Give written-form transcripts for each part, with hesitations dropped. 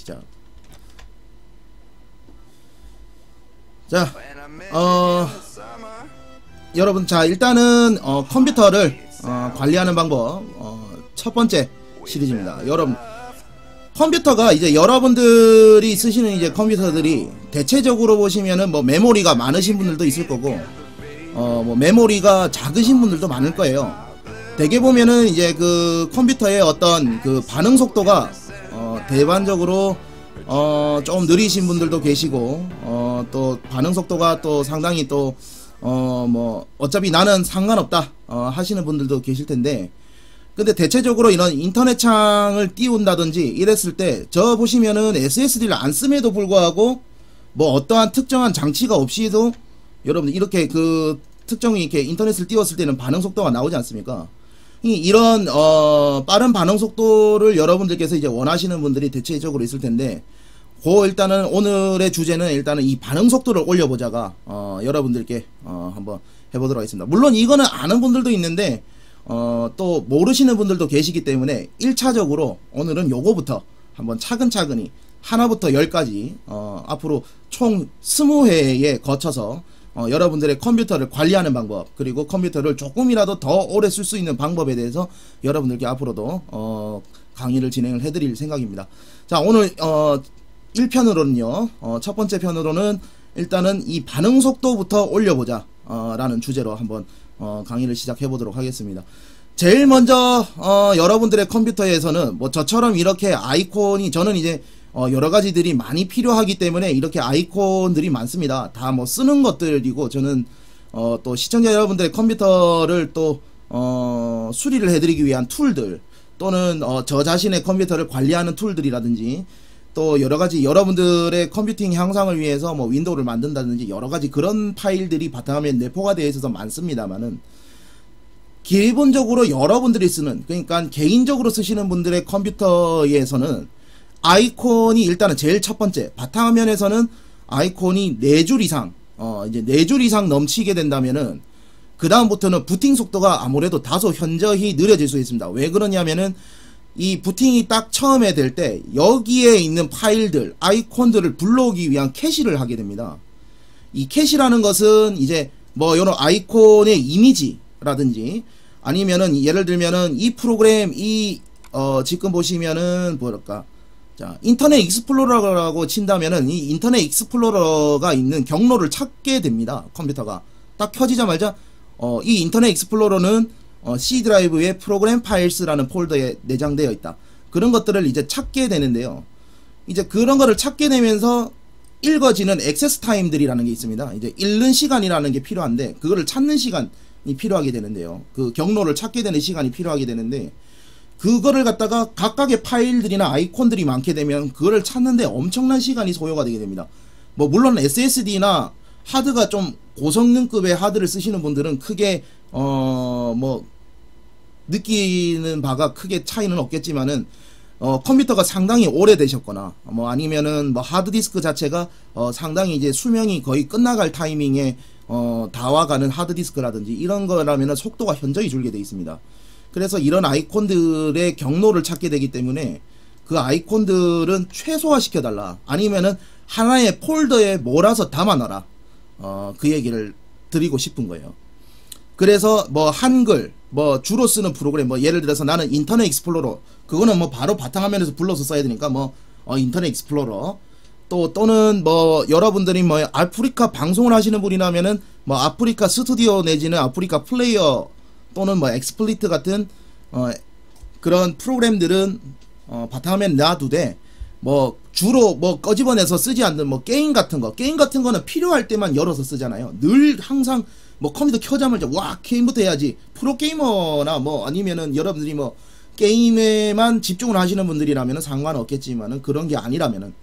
시작. 자, 여러분, 자, 일단은 컴퓨터를 관리하는 방법, 첫 번째 시리즈입니다. 여러분, 컴퓨터가 이제 여러분들이 쓰시는 이제 컴퓨터들이 대체적으로 보시면은 뭐 메모리가 많으신 분들도 있을 거고, 뭐 메모리가 작으신 분들도 많을 거예요. 대개 보면은 이제 그 컴퓨터의 어떤 그 반응 속도가 대반적으로 좀 느리신 분들도 계시고, 또 반응 속도가 또 상당히 또 뭐 어차피 나는 상관없다 하시는 분들도 계실 텐데, 근데 대체적으로 이런 인터넷 창을 띄운다든지 이랬을 때 저 보시면은 SSD를 안 씀에도 불구하고 뭐 어떠한 특정한 장치가 없이도 여러분 이렇게 그 특정히 이렇게 인터넷을 띄웠을 때는 반응 속도가 나오지 않습니까? 이런 빠른 반응 속도를 여러분들께서 이제 원하시는 분들이 대체적으로 있을 텐데, 일단은 오늘의 주제는 일단은 이 반응 속도를 올려보자가 여러분들께 한번 해보도록 하겠습니다. 물론 이거는 아는 분들도 있는데 또 모르시는 분들도 계시기 때문에 1차적으로 오늘은 요거부터 한번 차근차근히 하나부터 10까지 앞으로 총 20회에 거쳐서 여러분들의 컴퓨터를 관리하는 방법, 그리고 컴퓨터를 조금이라도 더 오래 쓸 수 있는 방법에 대해서 여러분들께 앞으로도 강의를 진행을 해드릴 생각입니다. 자, 오늘 1편으로는요, 첫 번째 편으로는 일단은 이 반응 속도부터 올려보자 라는 주제로 한번 강의를 시작해 보도록 하겠습니다. 제일 먼저 여러분들의 컴퓨터에서는 뭐 저처럼 이렇게 아이콘이, 저는 이제 여러 가지들이 많이 필요하기 때문에 이렇게 아이콘들이 많습니다. 다 뭐 쓰는 것들이고, 저는 또 시청자 여러분들의 컴퓨터를 또 수리를 해드리기 위한 툴들, 또는 저 자신의 컴퓨터를 관리하는 툴들이라든지, 또 여러가지 여러분들의 컴퓨팅 향상을 위해서 뭐 윈도우를 만든다든지 여러가지 그런 파일들이 바탕화면에 내포가 되어 있어서 많습니다만은, 기본적으로 여러분들이 쓰는, 그러니까 개인적으로 쓰시는 분들의 컴퓨터에서는 아이콘이 일단은 제일 첫 번째, 바탕화면에서는 아이콘이 4줄 이상 이제 4줄 이상 넘치게 된다면은 그 다음부터는 부팅 속도가 아무래도 다소 현저히 느려질 수 있습니다. 왜 그러냐면은 이 부팅이 딱 처음에 될 때 여기에 있는 파일들, 아이콘들을 불러오기 위한 캐시를 하게 됩니다. 이 캐시라는 것은 이제 뭐 요런 아이콘의 이미지라든지, 아니면은 예를 들면은 이 프로그램, 지금 보시면은 뭐랄까, 자, 인터넷 익스플로러라고 친다면은 이 인터넷 익스플로러가 있는 경로를 찾게 됩니다. 컴퓨터가 딱 켜지자마자 이 인터넷 익스플로러는 C 드라이브에 프로그램 파일스라는 폴더에 내장되어 있다. 그런 것들을 이제 찾게 되는데요. 이제 그런 거를 찾게 되면서 읽어지는 액세스 타임들이라는 게 있습니다. 이제 읽는 시간이라는 게 필요한데, 그거를 찾는 시간이 필요하게 되는데요. 그 경로를 찾게 되는 시간이 필요하게 되는데, 그거를 갖다가 각각의 파일들이나 아이콘들이 많게 되면 그거를 찾는데 엄청난 시간이 소요가 되게 됩니다. 뭐 물론 SSD나 하드가 좀 고성능급의 하드를 쓰시는 분들은 크게 뭐 느끼는 바가 크게 차이는 없겠지만은 컴퓨터가 상당히 오래되셨거나 뭐 아니면은 뭐 하드디스크 자체가 상당히 이제 수명이 거의 끝나갈 타이밍에 다 와가는 하드디스크라든지 이런 거라면은 속도가 현저히 줄게 되어 있습니다. 그래서 이런 아이콘들의 경로를 찾게 되기 때문에 그 아이콘들은 최소화 시켜달라, 아니면은 하나의 폴더에 몰아서 담아놔라, 그 얘기를 드리고 싶은 거예요. 그래서 뭐 한글, 뭐 주로 쓰는 프로그램, 뭐 예를 들어서 나는 인터넷 익스플로러, 그거는 뭐 바로 바탕화면에서 불러서 써야 되니까 뭐 인터넷 익스플로러, 또는 뭐 여러분들이 뭐 아프리카 방송을 하시는 분이라면은 뭐 아프리카 스튜디오 내지는 아프리카 플레이어, 또는 뭐 엑스플리트 같은 그런 프로그램들은 바탕화면 놔두되, 뭐 주로 뭐 꺼집어내서 쓰지 않는 뭐 게임 같은 거는 필요할 때만 열어서 쓰잖아요. 늘 항상 뭐 컴퓨터 켜자마자 와 게임부터 해야지, 프로게이머나 뭐 아니면은 여러분들이 뭐 게임에만 집중을 하시는 분들이라면은 상관없겠지만은, 그런 게 아니라면은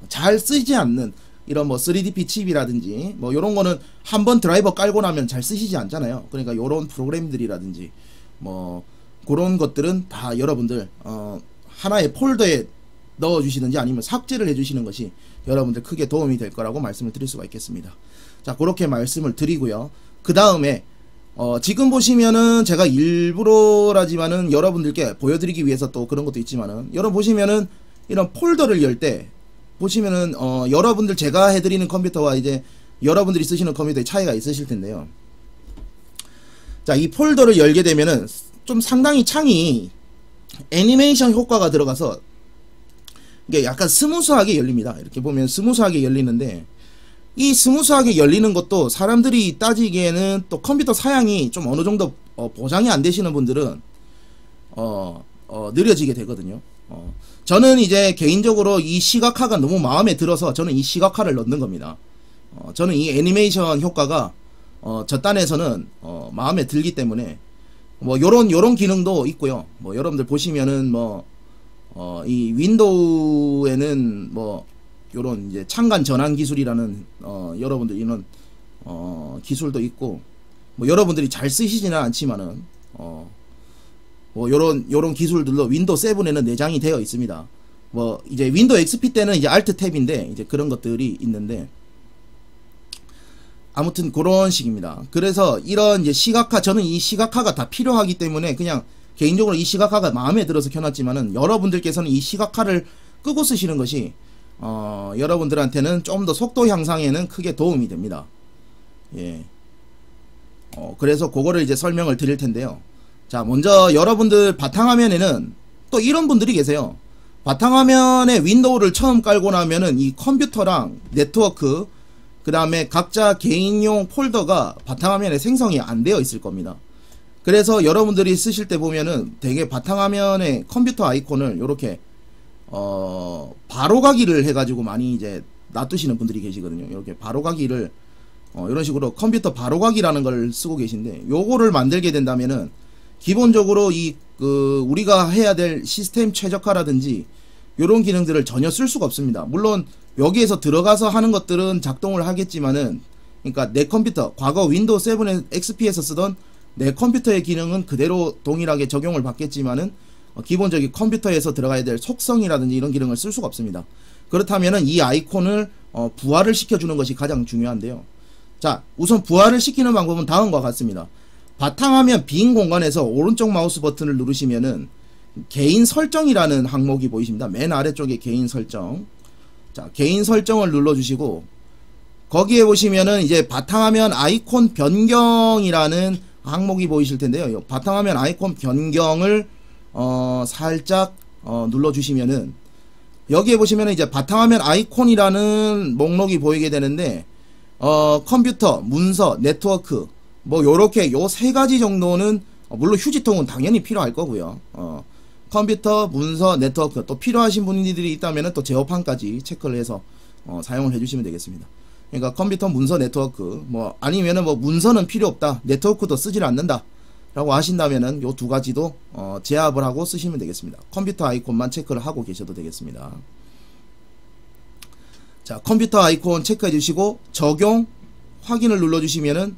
잘 쓰지 않는 이런 뭐 3DP 칩이라든지 뭐 요런 거는 한번 드라이버 깔고 나면 잘 쓰시지 않잖아요. 그러니까 요런 프로그램들이라든지 뭐 그런 것들은 다 여러분들 하나의 폴더에 넣어 주시든지 아니면 삭제를 해 주시는 것이 여러분들 크게 도움이 될 거라고 말씀을 드릴 수가 있겠습니다. 자, 그렇게 말씀을 드리고요. 그 다음에 지금 보시면은 제가 일부러라지만은 여러분들께 보여드리기 위해서 또 그런 것도 있지만은, 여러분 보시면은 이런 폴더를 열 때 보시면은 여러분들 제가 해드리는 컴퓨터와 이제 여러분들이 쓰시는 컴퓨터의 차이가 있으실 텐데요. 자, 이 폴더를 열게 되면은 좀 상당히 창이 애니메이션 효과가 들어가서 이게 약간 스무스하게 열립니다. 이렇게 보면 스무스하게 열리는데, 이 스무스하게 열리는 것도 사람들이 따지기에는 또 컴퓨터 사양이 좀 어느 정도 보장이 안 되시는 분들은 느려지게 되거든요. 저는 이제 개인적으로 이 시각화가 너무 마음에 들어서 저는 이 시각화를 넣는 겁니다. 저는 이 애니메이션 효과가 저 딴에서는 마음에 들기 때문에 뭐 요런 기능도 있고요. 뭐 여러분들 보시면은 뭐 이 윈도우에는 뭐 요런 이제 창간 전환 기술이라는 여러분들 이런 기술도 있고, 뭐 여러분들이 잘 쓰시지는 않지만은 뭐 요런 기술들도 윈도우 7에는 내장이 되어 있습니다. 뭐 이제 윈도우 XP 때는 이제 Alt 탭인데 이제 그런 것들이 있는데, 아무튼 그런 식입니다. 그래서 이런 이제 시각화, 저는 이 시각화가 다 필요하기 때문에 그냥 개인적으로 이 시각화가 마음에 들어서 켜놨지만은, 여러분들께서는 이 시각화를 끄고 쓰시는 것이 여러분들한테는 좀 더 속도 향상에는 크게 도움이 됩니다. 예. 그래서 그거를 이제 설명을 드릴 텐데요. 자, 먼저 여러분들 바탕화면에는 또 이런 분들이 계세요. 바탕화면에 윈도우를 처음 깔고 나면은 이 컴퓨터랑 네트워크, 그 다음에 각자 개인용 폴더가 바탕화면에 생성이 안 되어 있을 겁니다. 그래서 여러분들이 쓰실 때 보면은 되게 바탕화면에 컴퓨터 아이콘을 요렇게 바로가기를 해가지고 많이 이제 놔두시는 분들이 계시거든요. 이렇게 바로가기를 이런 식으로 컴퓨터 바로가기라는 걸 쓰고 계신데, 요거를 만들게 된다면은 기본적으로 우리가 해야 될 시스템 최적화라든지 요런 기능들을 전혀 쓸 수가 없습니다. 물론 여기에서 들어가서 하는 것들은 작동을 하겠지만은, 그러니까 내 컴퓨터, 과거 윈도우 7 XP에서 쓰던 내 컴퓨터의 기능은 그대로 동일하게 적용을 받겠지만은 기본적인 컴퓨터에서 들어가야 될 속성이라든지 이런 기능을 쓸 수가 없습니다. 그렇다면은 이 아이콘을 부활을 시켜주는 것이 가장 중요한데요. 자, 우선 부활을 시키는 방법은 다음과 같습니다. 바탕화면 빈 공간에서 오른쪽 마우스 버튼을 누르시면은 개인 설정이라는 항목이 보이십니다. 맨 아래쪽에 개인 설정. 자, 개인 설정을 눌러주시고, 거기에 보시면은 이제 바탕화면 아이콘 변경이라는 항목이 보이실 텐데요. 바탕화면 아이콘 변경을 살짝 눌러주시면은, 여기에 보시면은 이제 바탕화면 아이콘이라는 목록이 보이게 되는데, 컴퓨터, 문서, 네트워크, 뭐 요렇게 요 세 가지 정도는 물론 휴지통은 당연히 필요할 거고요. 컴퓨터, 문서, 네트워크, 또 필요하신 분들이 있다면은 또 제어판까지 체크를 해서 사용을 해주시면 되겠습니다. 그러니까 컴퓨터, 문서, 네트워크, 뭐 아니면은 뭐 문서는 필요 없다, 네트워크도 쓰질 않는다 라고 하신다면은 요 두 가지도 제압을 하고 쓰시면 되겠습니다. 컴퓨터 아이콘만 체크를 하고 계셔도 되겠습니다. 자, 컴퓨터 아이콘 체크해 주시고 적용 확인을 눌러 주시면은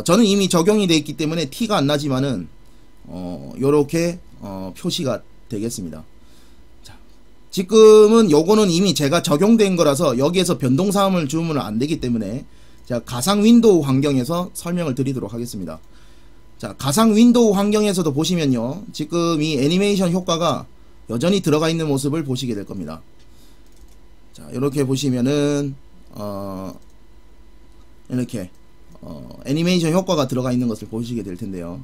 저는 이미 적용이 되어 있기 때문에 티가 안 나지만은 요렇게 표시가 되겠습니다. 자, 지금은 요거는 이미 제가 적용된 거라서 여기에서 변동사항을 주면 안 되기 때문에 제가 가상 윈도우 환경에서 설명을 드리도록 하겠습니다. 자, 가상 윈도우 환경에서도 보시면요, 지금 이 애니메이션 효과가 여전히 들어가 있는 모습을 보시게 될 겁니다. 자, 이렇게 보시면은 이렇게 애니메이션 효과가 들어가 있는 것을 보시게 될 텐데요.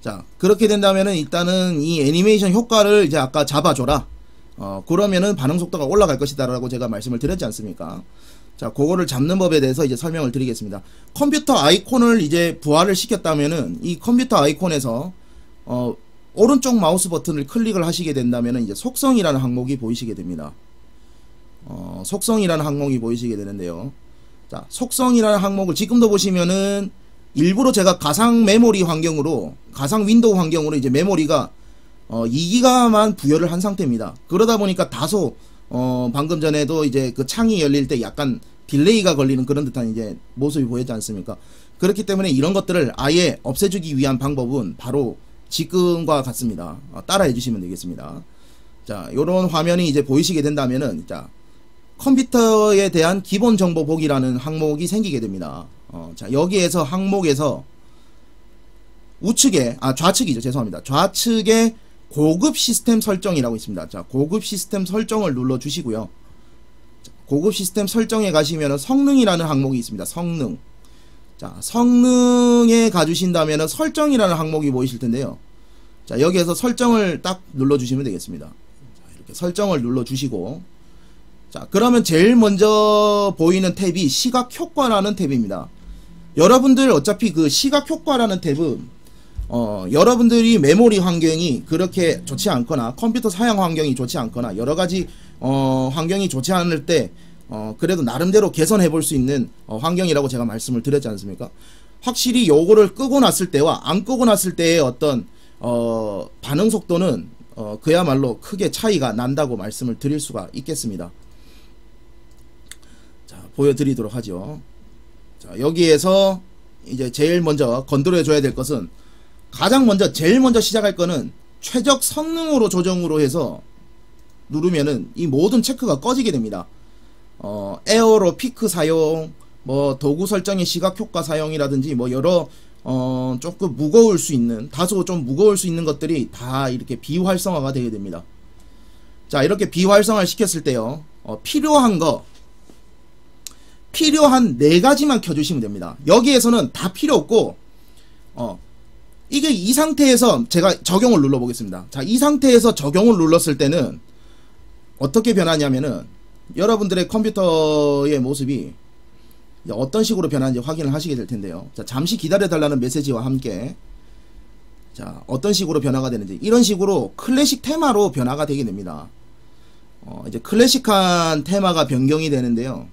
자, 그렇게 된다면은 일단은 이 애니메이션 효과를 이제 아까 잡아줘라, 그러면은 반응 속도가 올라갈 것이다 라고 제가 말씀을 드렸지 않습니까? 자, 그거를 잡는 법에 대해서 이제 설명을 드리겠습니다. 컴퓨터 아이콘을 이제 부활을 시켰다면은 이 컴퓨터 아이콘에서 오른쪽 마우스 버튼을 클릭을 하시게 된다면은 이제 속성이라는 항목이 보이시게 됩니다. 속성이라는 항목이 보이시게 되는데요. 자, 속성이라는 항목을 지금도 보시면은 일부러 제가 가상 메모리 환경으로, 가상 윈도우 환경으로 이제 메모리가 2기가만 부여를 한 상태입니다. 그러다 보니까 다소 방금 전에도 이제 그 창이 열릴 때 약간 딜레이가 걸리는 그런 듯한 이제 모습이 보였지 않습니까? 그렇기 때문에 이런 것들을 아예 없애주기 위한 방법은 바로 지금과 같습니다. 따라해 주시면 되겠습니다. 자, 요런 화면이 이제 보이시게 된다면은, 자, 컴퓨터에 대한 기본 정보 보기라는 항목이 생기게 됩니다. 자, 여기에서 항목에서 우측에, 좌측이죠. 죄송합니다. 좌측에 고급 시스템 설정이라고 있습니다. 자, 고급 시스템 설정을 눌러 주시고요. 고급 시스템 설정에 가시면은 성능이라는 항목이 있습니다. 성능. 자, 성능에 가주신다면은 설정이라는 항목이 보이실 텐데요. 자, 여기에서 설정을 딱 눌러주시면 되겠습니다. 자, 이렇게 설정을 눌러주시고, 자, 그러면 제일 먼저 보이는 탭이 시각 효과라는 탭입니다. 여러분들 어차피 그 시각 효과라는 탭은 여러분들이 메모리 환경이 그렇게 좋지 않거나 컴퓨터 사양 환경이 좋지 않거나 여러가지 환경이 좋지 않을 때 그래도 나름대로 개선해 볼 수 있는 환경이라고 제가 말씀을 드렸지 않습니까? 확실히 요거를 끄고 났을 때와 안 끄고 났을 때의 어떤 반응 속도는 그야말로 크게 차이가 난다고 말씀을 드릴 수가 있겠습니다. 자, 보여드리도록 하죠. 자, 여기에서 이제 제일 먼저 건드려 줘야 될 것은 가장 먼저 제일 먼저 시작할 거는 최적 성능으로 조정으로 해서 누르면은 이 모든 체크가 꺼지게 됩니다. 에어로 피크 사용, 뭐 도구 설정의 시각 효과 사용이라든지 뭐 여러 조금 무거울 수 있는 다소 좀 무거울 수 있는 것들이 다 이렇게 비활성화가 되게 됩니다. 자, 이렇게 비활성화를 시켰을 때요, 필요한 4가지만 켜주시면 됩니다. 여기에서는 다 필요 없고 이게 이 상태에서 제가 적용을 눌러 보겠습니다. 자, 이 상태에서 적용을 눌렀을 때는 어떻게 변하냐면은 여러분들의 컴퓨터의 모습이 어떤 식으로 변하는지 확인을 하시게 될 텐데요. 자, 잠시 기다려 달라는 메시지와 함께, 자, 어떤 식으로 변화가 되는지, 이런 식으로 클래식 테마로 변화가 되게 됩니다. 이제 클래식한 테마가 변경이 되는데요.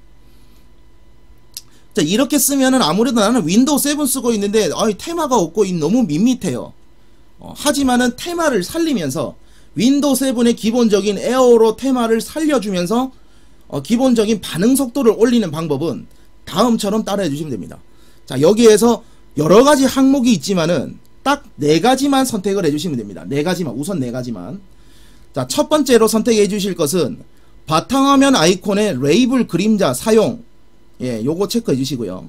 자, 이렇게 쓰면은 아무래도 나는 윈도우 7 쓰고 있는데 테마가 없고 너무 밋밋해요. 하지만은 테마를 살리면서 윈도우 7의 기본적인 에어로 테마를 살려주면서 기본적인 반응 속도를 올리는 방법은 다음처럼 따라해 주시면 됩니다. 자, 여기에서 여러가지 항목이 있지만은 딱 4가지만 선택을 해주시면 됩니다. 4가지만, 우선 4가지만. 자, 첫 번째로 선택해 주실 것은 바탕화면 아이콘의 레이블 그림자 사용, 예, 요거 체크해 주시고요.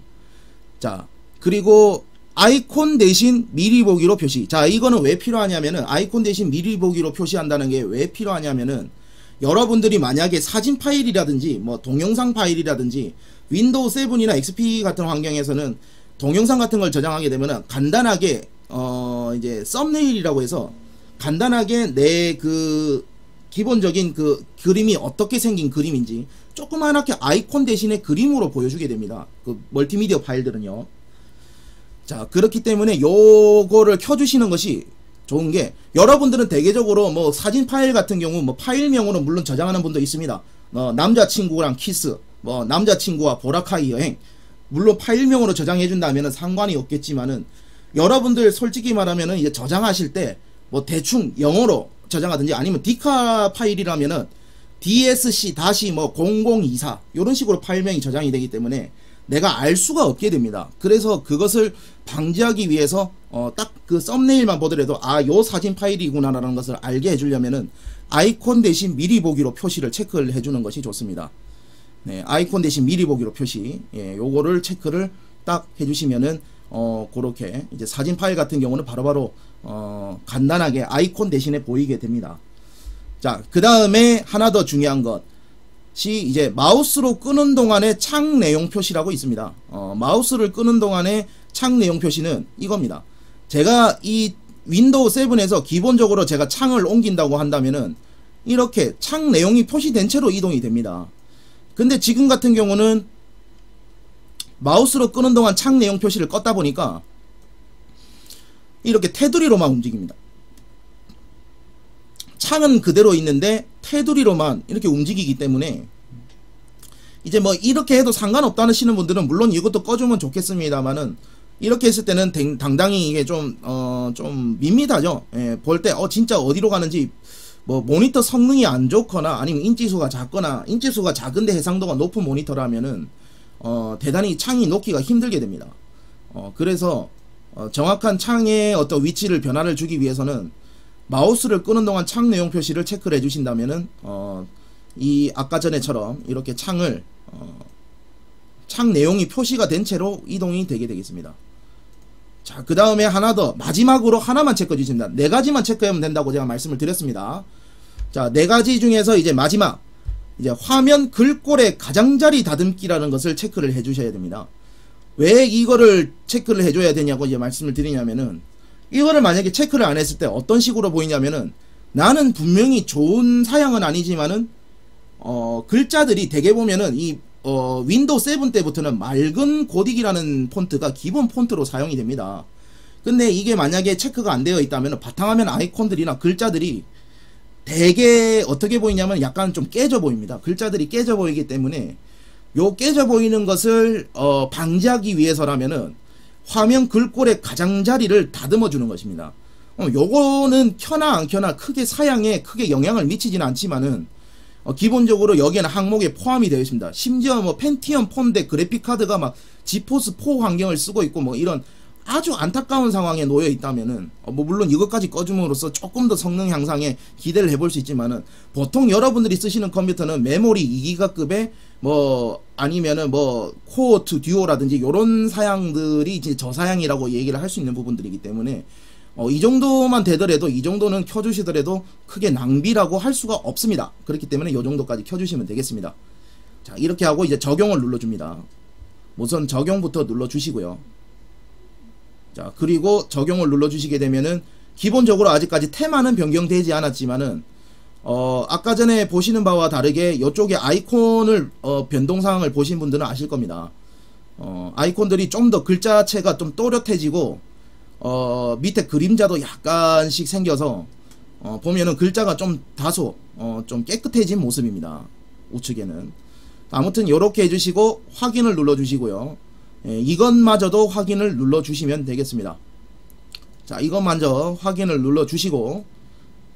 자, 그리고 아이콘 대신 미리 보기로 표시. 자, 이거는 왜 필요하냐면은, 아이콘 대신 미리 보기로 표시한다는 게 왜 필요하냐면은, 여러분들이 만약에 사진 파일이라든지 뭐 동영상 파일이라든지 윈도우 7이나 XP 같은 환경에서는 동영상 같은 걸 저장하게 되면은 간단하게 이제 썸네일이라고 해서 간단하게 내 그 기본적인 그 그림이 어떻게 생긴 그림인지 조그맣게 아이콘 대신에 그림으로 보여주게 됩니다. 그 멀티미디어 파일들은요. 자, 그렇기 때문에 요거를 켜주시는 것이 좋은 게, 여러분들은 대개적으로 뭐 사진 파일 같은 경우 뭐 파일명으로 물론 저장하는 분도 있습니다. 남자친구랑 키스, 뭐 남자친구와 보라카이 여행, 물론 파일명으로 저장해 준다면은 상관이 없겠지만은, 여러분들 솔직히 말하면은 이제 저장하실 때 뭐 대충 영어로 저장하든지 아니면 디카 파일이라면은 dsc-0024 요런 식으로 파일명이 저장이 되기 때문에 내가 알 수가 없게 됩니다. 그래서 그것을 방지하기 위해서 딱 그 썸네일만 보더라도 요 사진 파일이구나 라는 것을 알게 해주려면은 아이콘 대신 미리 보기로 표시를 체크를 해주는 것이 좋습니다. 네, 아이콘 대신 미리 보기로 표시, 예, 요거를 체크를 딱 해주시면은 그렇게 이제 사진 파일 같은 경우는 바로바로 간단하게 아이콘 대신에 보이게 됩니다. 자, 그 다음에 하나 더 중요한 것이 이제 마우스로 끄는 동안의 창 내용 표시라고 있습니다. 마우스를 끄는 동안의 창 내용 표시는 이겁니다. 제가 이 윈도우 7에서 기본적으로 제가 창을 옮긴다고 한다면은 이렇게 창 내용이 표시된 채로 이동이 됩니다. 근데 지금 같은 경우는 마우스로 끄는 동안 창 내용 표시를 껐다 보니까 이렇게 테두리로만 움직입니다. 창은 그대로 있는데 테두리로만 이렇게 움직이기 때문에 이제 뭐 이렇게 해도 상관없다 하시는 분들은 물론 이것도 꺼주면 좋겠습니다만은, 이렇게 했을 때는 당당히 이게 좀 밋밋하죠. 예, 볼 때 진짜 어디로 가는지, 뭐 모니터 성능이 안 좋거나 아니면 인치수가 작거나, 인치수가 작은데 해상도가 높은 모니터라면은 대단히 창이 놓기가 힘들게 됩니다. 그래서 정확한 창의 어떤 위치를 변화를 주기 위해서는 마우스를 끄는 동안 창 내용 표시를 체크를 해주신다면은 이 아까 전에처럼 이렇게 창을 창 내용이 표시가 된 채로 이동이 되게 되겠습니다. 자, 그 다음에 하나 더, 마지막으로 하나만 체크해 주십니다. 4가지만 체크하면 된다고 제가 말씀을 드렸습니다. 자, 4가지 중에서 이제 마지막, 이제 화면 글꼴의 가장자리 다듬기라는 것을 체크를 해주셔야 됩니다. 왜 이거를 체크를 해줘야 되냐고 이제 말씀을 드리냐면은, 이거를 만약에 체크를 안 했을 때 어떤 식으로 보이냐면은, 나는 분명히 좋은 사양은 아니지만은 글자들이 대개 보면은 윈도우 7 때부터는 맑은 고딕이라는 폰트가 기본 폰트로 사용이 됩니다. 근데 이게 만약에 체크가 안 되어 있다면 바탕화면 아이콘들이나 글자들이 되게 어떻게 보이냐면 약간 좀 깨져 보입니다. 글자들이 깨져 보이기 때문에 요 깨져 보이는 것을 방지하기 위해서라면은 화면 글꼴의 가장자리를 다듬어 주는 것입니다. 요거는 켜나 안 켜나 크게 사양에 크게 영향을 미치지는 않지만은 기본적으로 여기에는 항목에 포함이 되어 있습니다. 심지어 뭐 펜티엄 4인데 그래픽카드가 막 지포스 4 환경을 쓰고 있고 뭐 이런 아주 안타까운 상황에 놓여 있다면은 뭐 물론 이것까지 꺼줌으로써 조금 더 성능 향상에 기대를 해볼 수 있지만은, 보통 여러분들이 쓰시는 컴퓨터는 메모리 2기가급의 뭐 아니면은 뭐 코어 2 듀오라든지 요런 사양들이 이제 저사양이라고 얘기를 할 수 있는 부분들이기 때문에 이 정도만 되더라도, 이 정도는 켜주시더라도 크게 낭비라고 할 수가 없습니다. 그렇기 때문에 이 정도까지 켜주시면 되겠습니다. 자, 이렇게 하고 이제 적용을 눌러줍니다. 우선 적용부터 눌러주시고요. 자, 그리고 적용을 눌러주시게 되면은 기본적으로 아직까지 테마는 변경되지 않았지만은 아까 전에 보시는 바와 다르게 이쪽에 아이콘을 변동사항을 보신 분들은 아실 겁니다. 아이콘들이 좀 더 글자체가 좀 또렷해지고 밑에 그림자도 약간씩 생겨서 보면은 글자가 좀 다소 좀 깨끗해진 모습입니다. 우측에는. 아무튼 요렇게 해주시고 확인을 눌러주시고요. 이것마저도 확인을 눌러주시면 되겠습니다. 자, 이것마저 확인을 눌러주시고,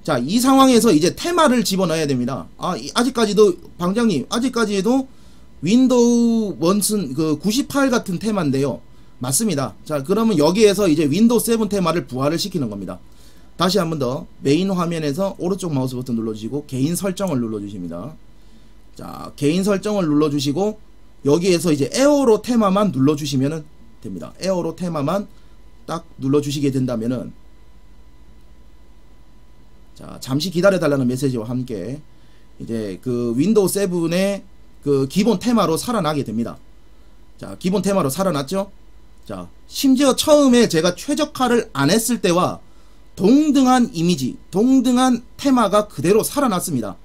자, 이 상황에서 이제 테마를 집어넣어야 됩니다. 아직까지도 방장님, 아직까지도 윈도우 원슨 그 98 같은 테마인데요. 맞습니다. 자, 그러면 여기에서 이제 윈도우 7 테마를 부활을 시키는 겁니다. 다시 한번 더 메인 화면에서 오른쪽 마우스 버튼 눌러주시고 개인 설정을 눌러주십니다. 자, 개인 설정을 눌러주시고 여기에서 이제 에어로 테마만 눌러주시면 됩니다. 에어로 테마만 딱 눌러주시게 된다면은, 자, 잠시 기다려달라는 메시지와 함께 이제 그 윈도우 7의 그 기본 테마로 살아나게 됩니다. 자, 기본 테마로 살아났죠? 자, 심지어 처음에 제가 최적화를 안 했을 때와 동등한 이미지, 동등한 테마가 그대로 살아났습니다.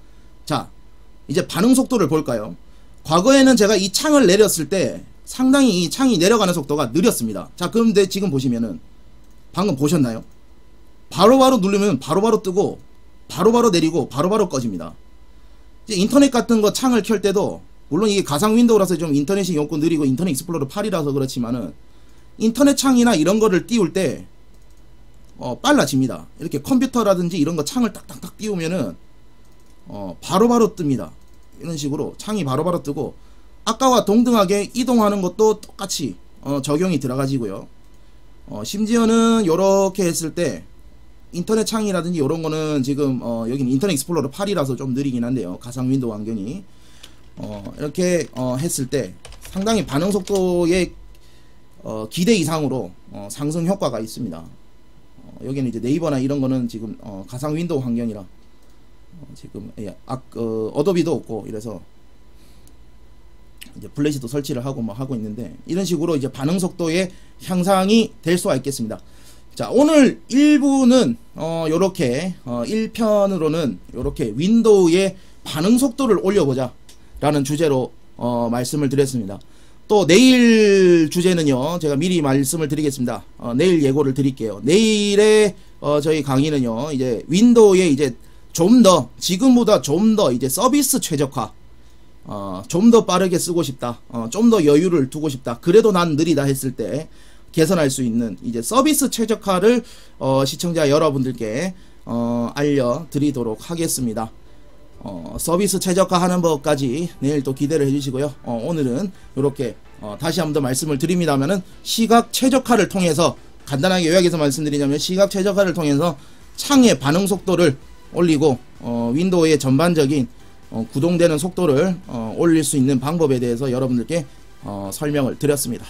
자, 이제 반응 속도를 볼까요? 과거에는 제가 이 창을 내렸을 때 상당히 이 창이 내려가는 속도가 느렸습니다. 자, 그런데 지금 보시면은 방금 보셨나요? 바로바로 누르면 바로바로 뜨고 바로바로 내리고 바로바로 꺼집니다. 이제 인터넷 같은 거 창을 켤 때도 물론 이게 가상 윈도우라서 좀 인터넷이 용고 느리고 인터넷 익스플로러 8이라서 그렇지만은 인터넷 창이나 이런 거를 띄울 때 빨라집니다. 이렇게 컴퓨터라든지 이런 거 창을 딱딱딱 띄우면은 바로바로 뜹니다. 이런 식으로 창이 바로바로 뜨고 아까와 동등하게 이동하는 것도 똑같이 적용이 들어가지고요. 심지어는 요렇게 했을 때 인터넷 창이라든지 요런 거는 지금 여기는 인터넷 익스플로러 8이라서 좀 느리긴 한데요. 가상 윈도우 환경이 이렇게 했을 때 상당히 반응 속도의 기대 이상으로 상승 효과가 있습니다. 여기는 이제 네이버나 이런 거는 지금 가상 윈도우 환경이라 지금 어도비도 없고 이래서 이제 플래시도 설치를 하고 뭐 하고 있는데, 이런 식으로 이제 반응 속도의 향상이 될 수가 있겠습니다. 자, 오늘 1부는 요렇게 1편으로는 요렇게 윈도우의 반응 속도를 올려보자 라는 주제로 말씀을 드렸습니다. 또 내일 주제는요, 제가 미리 말씀을 드리겠습니다. 내일 예고를 드릴게요. 내일의 저희 강의는요, 이제 윈도우에 이제 좀 더 지금보다 좀 더 이제 서비스 최적화, 좀 더 빠르게 쓰고 싶다, 좀 더 여유를 두고 싶다, 그래도 난 느리다 했을 때 개선할 수 있는 이제 서비스 최적화를 시청자 여러분들께 알려드리도록 하겠습니다. 서비스 최적화하는 법까지 내일 또 기대를 해주시고요. 오늘은 이렇게 다시 한번 더 말씀을 드립니다면은 시각 최적화를 통해서, 간단하게 요약해서 말씀드리자면 시각 최적화를 통해서 창의 반응 속도를 올리고 윈도우의 전반적인 구동되는 속도를 올릴 수 있는 방법에 대해서 여러분들께 설명을 드렸습니다.